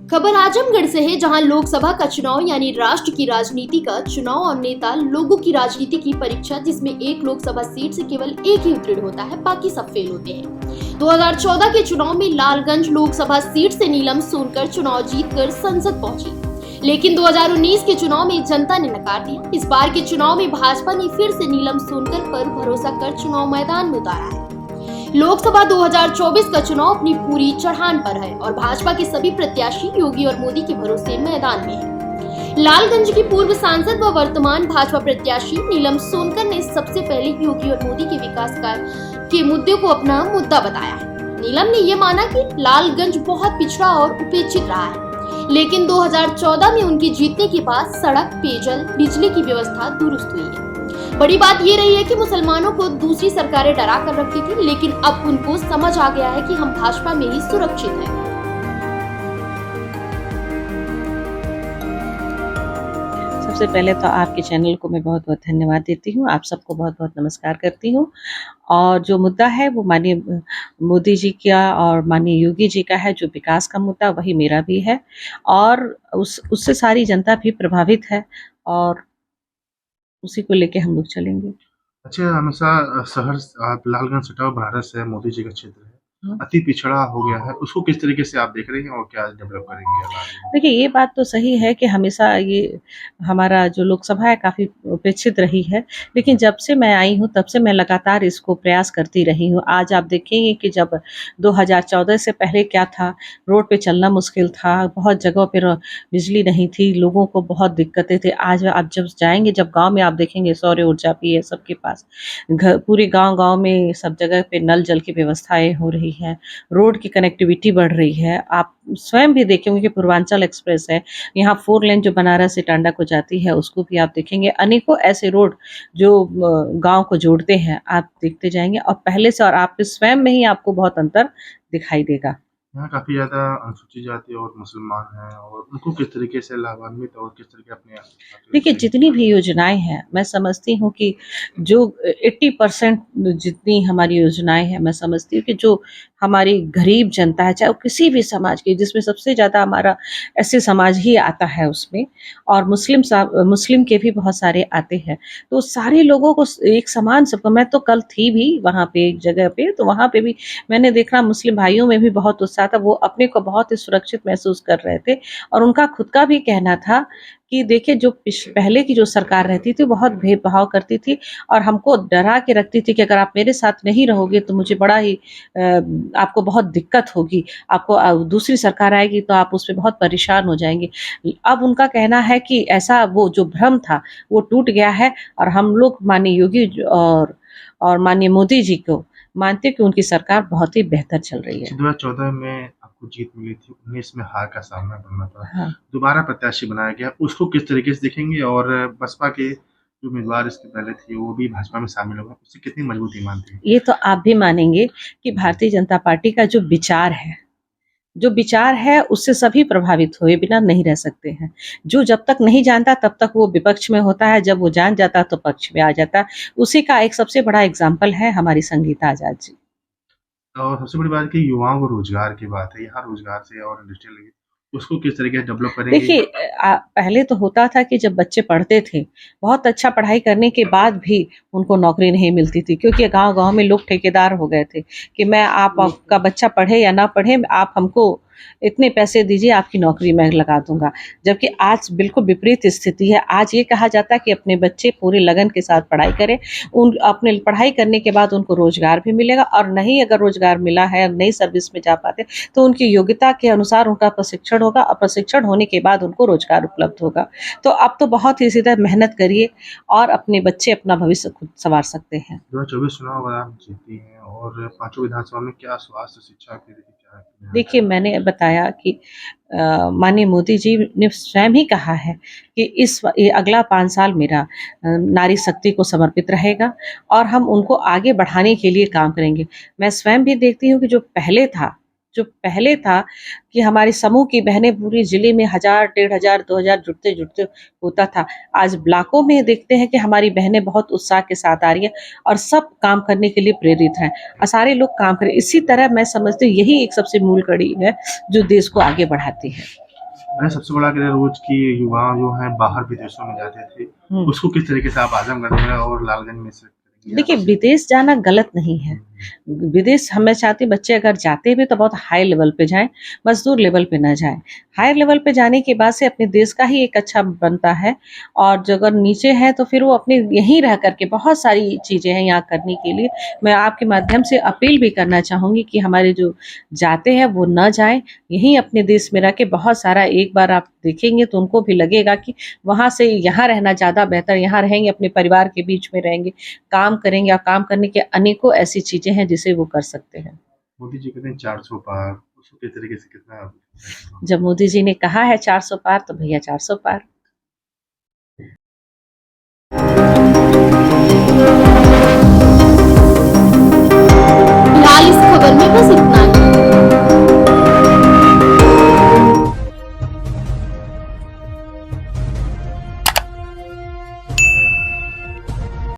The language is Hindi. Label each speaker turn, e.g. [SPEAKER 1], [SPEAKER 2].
[SPEAKER 1] खबर आजमगढ़ से है, जहां लोकसभा का चुनाव यानी राष्ट्र की राजनीति का चुनाव और नेता लोगों की राजनीति की परीक्षा, जिसमें एक लोकसभा सीट से केवल एक ही उत्तीर्ण होता है, बाकी सब फेल होते हैं। 2014 के चुनाव में लालगंज लोकसभा सीट से नीलम सोनकर चुनाव जीतकर संसद पहुंची, लेकिन 2019 के चुनाव में जनता ने नकार दिया। इस बार के चुनाव में भाजपा ने फिर से नीलम सोनकर पर भरोसा कर चुनाव मैदान में उतारा है। लोकसभा 2024 का चुनाव अपनी पूरी चढ़ान पर है और भाजपा के सभी प्रत्याशी योगी और मोदी के भरोसे मैदान में हैं। लालगंज की पूर्व सांसद व वर्तमान भाजपा प्रत्याशी नीलम सोनकर ने सबसे पहले योगी और मोदी के विकास कार्य के मुद्दे को अपना मुद्दा बताया है। नीलम ने ये माना कि लालगंज बहुत पिछड़ा और उपेक्षित रहा है, लेकिन 2014 में उनकी जीतने के बाद सड़क, पेयजल, बिजली की व्यवस्था दुरुस्त हुई है। बड़ी बात ये रही है कि मुसलमानों को दूसरी सरकारें डरा कर रखती थी, लेकिन अब उनको समझ आ गया है कि हम भाजपा में ही सुरक्षित हैं।
[SPEAKER 2] सबसे पहले तो आपके चैनल को मैं बहुत बहुत धन्यवाद देती हूँ। आप सबको बहुत बहुत नमस्कार करती हूँ। और जो मुद्दा है वो माननीय मोदी जी का और माननीय योगी जी का है, जो विकास का मुद्दा, वही मेरा भी है और उससे सारी जनता भी प्रभावित है और उसी को लेके हम लोग चलेंगे।
[SPEAKER 3] अच्छा, हमेशा शहर आप लालगंज सटा हुआ बनारस है, मोदी जी का क्षेत्र है, अति पिछड़ा हो गया है, उसको किस तरीके से आप देख रहे हैं और क्या डेवलप करेंगे आगे?
[SPEAKER 2] देखिए, ये बात तो सही है कि हमेशा ये हमारा जो लोकसभा है काफ़ी उपेक्षित रही है, लेकिन जब से मैं आई हूँ तब से मैं लगातार इसको प्रयास करती रही हूँ। आज आप देखेंगे कि जब 2014 से पहले क्या था, रोड पे चलना मुश्किल था, बहुत जगहों पर बिजली नहीं थी, लोगों को बहुत दिक्कतें थी। आज आप जब जाएँगे, जब गाँव में आप देखेंगे सौर ऊर्जा भी है सबके पास, पूरे गाँव-गाँव में सब जगह पे नल जल की व्यवस्थाएँ हो रही हैं, रोड की कनेक्टिविटी बढ़ रही है। आप स्वयं भी देखेंगे कि पूर्वांचल एक्सप्रेस है, यहाँ 4 लेन जो बनारस से टांडा को जाती है, उसको भी आप देखेंगे। अनेकों ऐसे रोड जो गाँव को जोड़ते हैं, आप देखते जाएँगे और पहले से और आप स्वयं में ही आपको बहुत अंतर दिखाई देगा।
[SPEAKER 3] यहाँ काफ़ी ज़्यादा अनुसूचित जाति और मुसलमान हैं और उनको किस तरीके से लाभान्वित और किस तरीके अपने
[SPEAKER 2] देखिए, जितनी भी योजनाएँ हैं, मैं समझती हूँ कि जो 80% जितनी हमारी योजनाएँ हैं, मैं समझती हूँ कि जो हमारी गरीब जनता है, चाहे वो किसी भी समाज की, जिसमें सबसे ज़्यादा हमारा एससी समाज ही आता है उसमें, और मुस्लिम के भी बहुत सारे आते हैं। तो सारे लोगों को एक समान सबको, मैं तो कल थी भी वहाँ पे एक जगह पे, तो वहाँ पे भी मैंने देखा मुस्लिम भाइयों में भी बहुत उत्साह था। वो अपने को बहुत ही सुरक्षित महसूस कर रहे थे और उनका खुद का भी कहना था कि देखिए, जो पहले की जो सरकार रहती थी बहुत भेदभाव करती थी और हमको डरा के रखती थी कि अगर आप मेरे साथ नहीं रहोगे तो मुझे बड़ा ही आपको बहुत दिक्कत होगी, आपको दूसरी सरकार आएगी तो आप उसपे बहुत परेशान हो जाएंगे। अब उनका कहना है कि ऐसा वो जो भ्रम था वो टूट गया है और हम लोग माननीय योगी और माननीय मोदी जी को मानते हैं कि उनकी सरकार बहुत ही बेहतर चल रही है।
[SPEAKER 3] 2014 में आपको जीत मिली थी, 19 में हार का सामना करना पड़ा।
[SPEAKER 2] हाँ।
[SPEAKER 3] दोबारा प्रत्याशी बनाया गया, उसको किस तरीके से देखेंगे और बसपा के जो उम्मीदवार इसके पहले थे वो भी भाजपा में शामिल हो गए, उससे कितनी मजबूती मानती हैं?
[SPEAKER 2] ये तो आप भी मानेंगे कि भारतीय जनता पार्टी का जो विचार है उससे सभी प्रभावित हुए बिना नहीं रह सकते हैं। जो जब तक नहीं जानता तब तक वो विपक्ष में होता है, जब वो जान जाता तो पक्ष में आ जाता है। उसी का एक सबसे बड़ा एग्जाम्पल है हमारी संगीता आजाद जी।
[SPEAKER 3] और सबसे बड़ी बात कि युवाओं को रोजगार की बात है, यहाँ रोजगार से और इंडस्ट्रियल लगी, उसको किस तरीके से डेवलप करेंगे?
[SPEAKER 2] देखिए, पहले तो होता था कि जब बच्चे पढ़ते थे, बहुत अच्छा पढ़ाई करने के बाद भी उनको नौकरी नहीं मिलती थी, क्योंकि गाँव-गाँव में लोग ठेकेदार हो गए थे कि मैं आपका बच्चा पढ़े या ना पढ़े, आप हमको इतने पैसे दीजिए, आपकी नौकरी मैं लगा दूँगा। जबकि आज बिल्कुल विपरीत स्थिति है। आज ये कहा जाता है कि अपने बच्चे पूरे लगन के साथ पढ़ाई करें, अपने पढ़ाई करने के बाद उनको रोज़गार भी मिलेगा, और नहीं अगर रोज़गार मिला है, नई सर्विस में जा पाते, तो उनकी योग्यता के अनुसार उनका प्रशिक्षण होगा और प्रशिक्षण होने के बाद उनको रोज़गार उपलब्ध होगा। तो अब तो बहुत ही सीधा मेहनत करिए और अपने बच्चे अपना भविष्य खुद संवार सकते हैं।
[SPEAKER 3] 2024 चुनाव अगर आप जीती हैं और पाँचों विधानसभा में क्या स्वास्थ्य, शिक्षा के लिए क्या है?
[SPEAKER 2] देखिए, मैंने बताया कि माननीय मोदी जी ने स्वयं ही कहा है कि ये अगला 5 साल मेरा नारी शक्ति को समर्पित रहेगा और हम उनको आगे बढ़ाने के लिए काम करेंगे। मैं स्वयं भी देखती हूँ कि जो पहले था कि हमारे समूह की बहनें पूरे ज़िले में 1000, 1500, 2000 जुड़ते-जुड़ते होता था। आज ब्लॉकों में देखते हैं कि हमारी बहनें बहुत उत्साह के साथ आ रही हैं और सब काम करने के लिए प्रेरित हैं और सारे लोग काम करें। इसी तरह मैं समझती हूँ यही एक सबसे मूल कड़ी है जो देश को आगे बढ़ाती है।
[SPEAKER 3] अरे सबसे बड़ा अगर रोज की युवा जो है बाहर विदेशों में जाते थे,
[SPEAKER 2] हम्म।
[SPEAKER 3] उसको किस तरीके से आप आजमगढ़ में और लालगंज में से करेंगे
[SPEAKER 2] देखिए,
[SPEAKER 3] या
[SPEAKER 2] विदेश जाना गलत नहीं है। विदेश मैं चाहती हूँ बच्चे अगर जाते भी तो बहुत हाई लेवल पे जाएं, मजदूर लेवल पे ना जाएं। हायर लेवल पे जाने के बाद से अपने देश का ही एक अच्छा बनता है, और जो अगर नीचे है तो फिर वो अपने यहीं रह करके बहुत सारी चीज़ें हैं यहाँ करने के लिए। मैं आपके माध्यम से अपील भी करना चाहूँगी कि हमारे जो जाते हैं वो न जाएं, यहीं अपने देश में रह के बहुत सारा, एक बार आप देखेंगे तो उनको भी लगेगा कि वहाँ से यहाँ रहना ज़्यादा बेहतर, यहाँ रहेंगे, अपने परिवार के बीच में रहेंगे, काम करेंगे, और काम करने के अनेकों ऐसी चीजें हैं जिसे वो कर सकते हैं।
[SPEAKER 3] मोदी जी कहते हैं 400 पार, उसको किस तरीके से कितना
[SPEAKER 2] जब मोदी जी ने कहा है 400 पार, तो भैया 400 पार।
[SPEAKER 1] फिलहाल इस खबर में बस इतना।